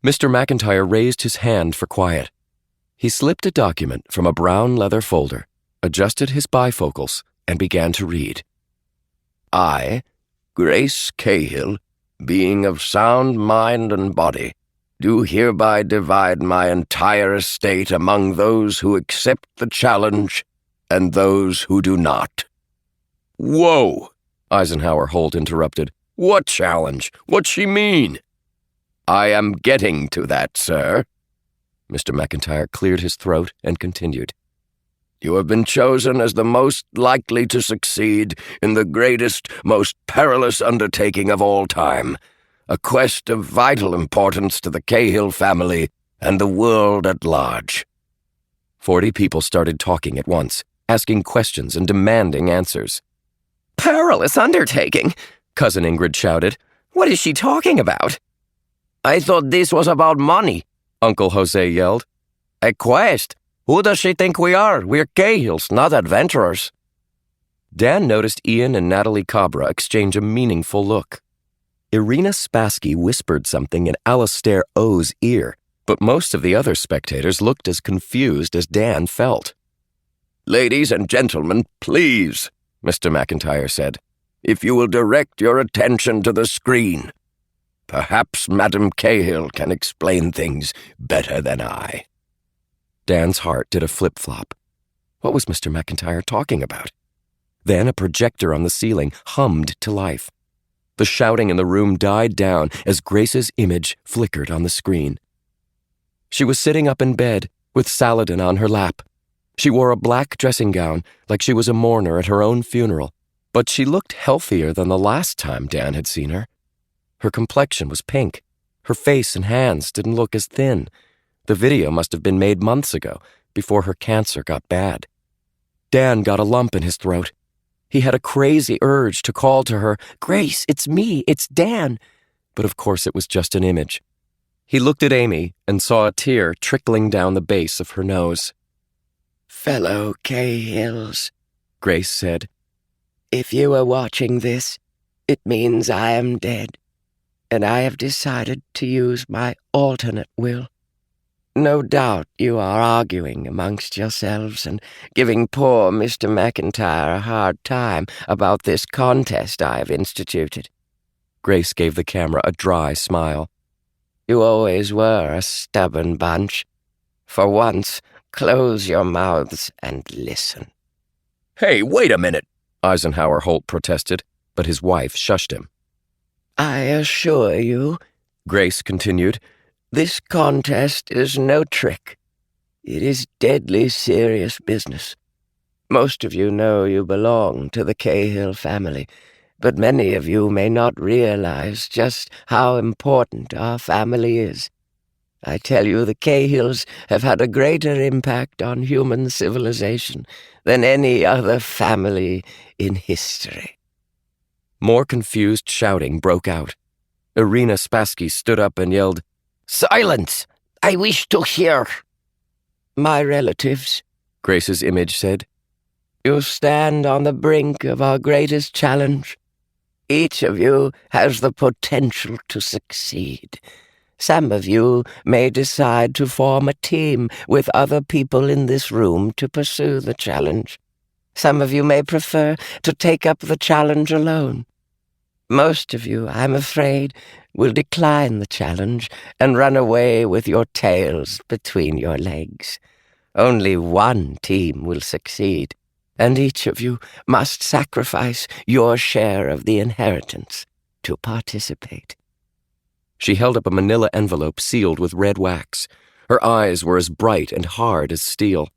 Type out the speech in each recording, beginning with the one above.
Mr. McIntyre raised his hand for quiet. He slipped a document from a brown leather folder, adjusted his bifocals, and began to read. I, Grace Cahill, being of sound mind and body, do hereby divide my entire estate among those who accept the challenge and those who do not. Whoa! Eisenhower Holt interrupted. What challenge? What's she mean? I am getting to that, sir. Mr. McIntyre cleared his throat and continued. You have been chosen as the most likely to succeed in the greatest, most perilous undertaking of all time, a quest of vital importance to the Cahill family and the world at large. 40 people started talking at once, asking questions and demanding answers. Perilous undertaking? Cousin Ingrid shouted. What is she talking about? I thought this was about money, Uncle Jose yelled. A quest? Who does she think we are? We're Cahills, not adventurers. Dan noticed Ian and Natalie Cabra exchange a meaningful look. Irina Spassky whispered something in Alastair O's ear, but most of the other spectators looked as confused as Dan felt. Ladies and gentlemen, please, Mr. McIntyre said, if you will direct your attention to the screen. Perhaps Madame Cahill can explain things better than I. Dan's heart did a flip-flop. What was Mr. McIntyre talking about? Then a projector on the ceiling hummed to life. The shouting in the room died down as Grace's image flickered on the screen. She was sitting up in bed with Saladin on her lap. She wore a black dressing gown like she was a mourner at her own funeral, but she looked healthier than the last time Dan had seen her. Her complexion was pink. Her face and hands didn't look as thin. The video must have been made months ago, before her cancer got bad. Dan got a lump in his throat. He had a crazy urge to call to her, Grace, it's me, it's Dan. But of course it was just an image. He looked at Amy and saw a tear trickling down the base of her nose. Fellow Cahills, Grace said, if you are watching this, it means I am dead, and I have decided to use my alternate will. No doubt you are arguing amongst yourselves and giving poor Mr. McIntyre a hard time about this contest I have instituted. Grace gave the camera a dry smile. You always were a stubborn bunch. For once, close your mouths and listen. Hey, wait a minute, Eisenhower Holt protested, but his wife shushed him. I assure you, Grace continued, this contest is no trick. It is deadly serious business. Most of you know you belong to the Cahill family, but many of you may not realize just how important our family is. I tell you, the Cahills have had a greater impact on human civilization than any other family in history. More confused shouting broke out. Irina Spassky stood up and yelled, Silence! I wish to hear. My relatives, Grace's image said, you stand on the brink of our greatest challenge. Each of you has the potential to succeed. Some of you may decide to form a team with other people in this room to pursue the challenge. Some of you may prefer to take up the challenge alone. Most of you, I'm afraid, will decline the challenge and run away with your tails between your legs. Only one team will succeed, and each of you must sacrifice your share of the inheritance to participate. She held up a manila envelope sealed with red wax. Her eyes were as bright and hard as steel.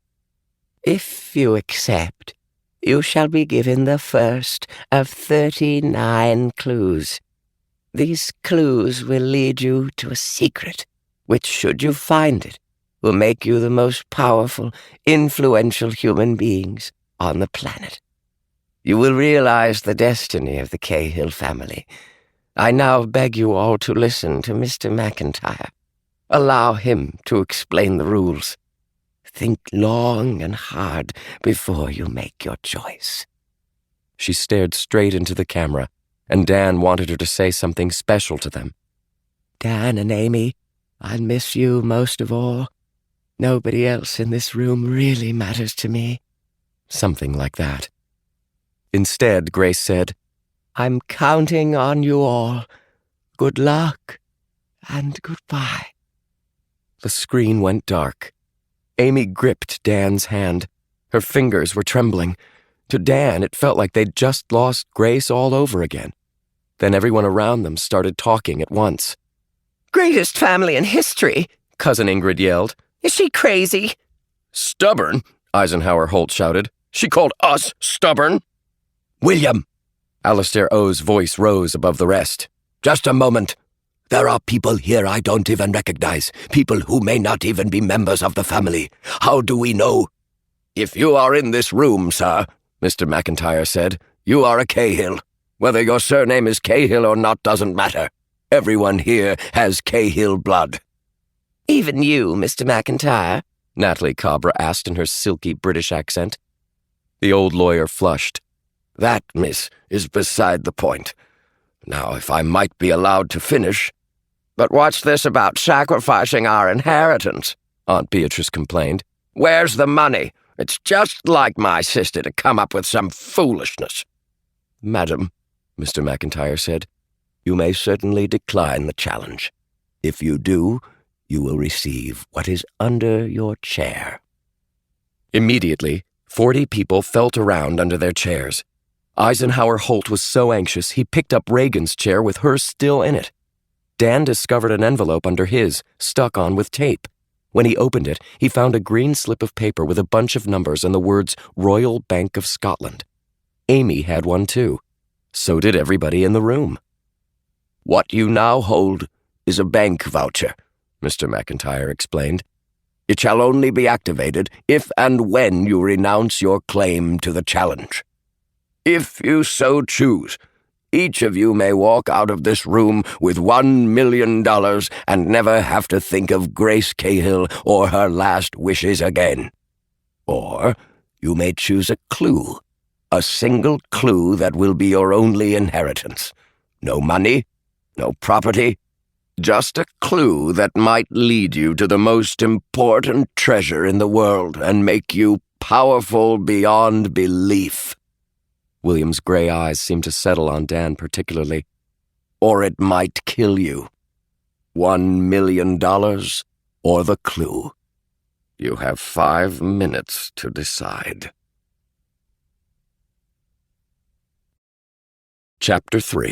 If you accept, you shall be given the first of 39 clues. These clues will lead you to a secret, which, should you find it, will make you the most powerful, influential human beings on the planet. You will realize the destiny of the Cahill family. I now beg you all to listen to Mr. McIntyre. Allow him to explain the rules. Think long and hard before you make your choice. She stared straight into the camera, and Dan wanted her to say something special to them. Dan and Amy, I miss you most of all. Nobody else in this room really matters to me. Something like that. Instead, Grace said, I'm counting on you all. Good luck and goodbye. The screen went dark. Amy gripped Dan's hand. Her fingers were trembling. To Dan, it felt like they'd just lost Grace all over again. Then everyone around them started talking at once. Greatest family in history, Cousin Ingrid yelled. Is she crazy? Stubborn, Eisenhower Holt shouted. She called us stubborn. William! Alistair O's voice rose above the rest. Just a moment. There are people here I don't even recognize, people who may not even be members of the family. How do we know? If you are in this room, sir, Mr. McIntyre said, you are a Cahill. Whether your surname is Cahill or not doesn't matter. Everyone here has Cahill blood. Even you, Mr. McIntyre? Natalie Cabra asked in her silky British accent. The old lawyer flushed. That, miss, is beside the point. Now, if I might be allowed to finish. But what's this about sacrificing our inheritance? Aunt Beatrice complained. Where's the money? It's just like my sister to come up with some foolishness. Madam, Mr. McIntyre said, you may certainly decline the challenge. If you do, you will receive what is under your chair. Immediately, 40 people felt around under their chairs. Eisenhower Holt was so anxious he picked up Reagan's chair with her still in it. Dan discovered an envelope under his, stuck on with tape. When he opened it, he found a green slip of paper with a bunch of numbers and the words Royal Bank of Scotland. Amy had one too. So did everybody in the room. What you now hold is a bank voucher, Mr. McIntyre explained. It shall only be activated if and when you renounce your claim to the challenge. If you so choose, each of you may walk out of this room with $1 million and never have to think of Grace Cahill or her last wishes again. Or you may choose a clue, a single clue that will be your only inheritance. No money, no property, just a clue that might lead you to the most important treasure in the world and make you powerful beyond belief. William's gray eyes seemed to settle on Dan particularly. Or it might kill you. $1 million or the clue. You have 5 minutes to decide. Chapter 3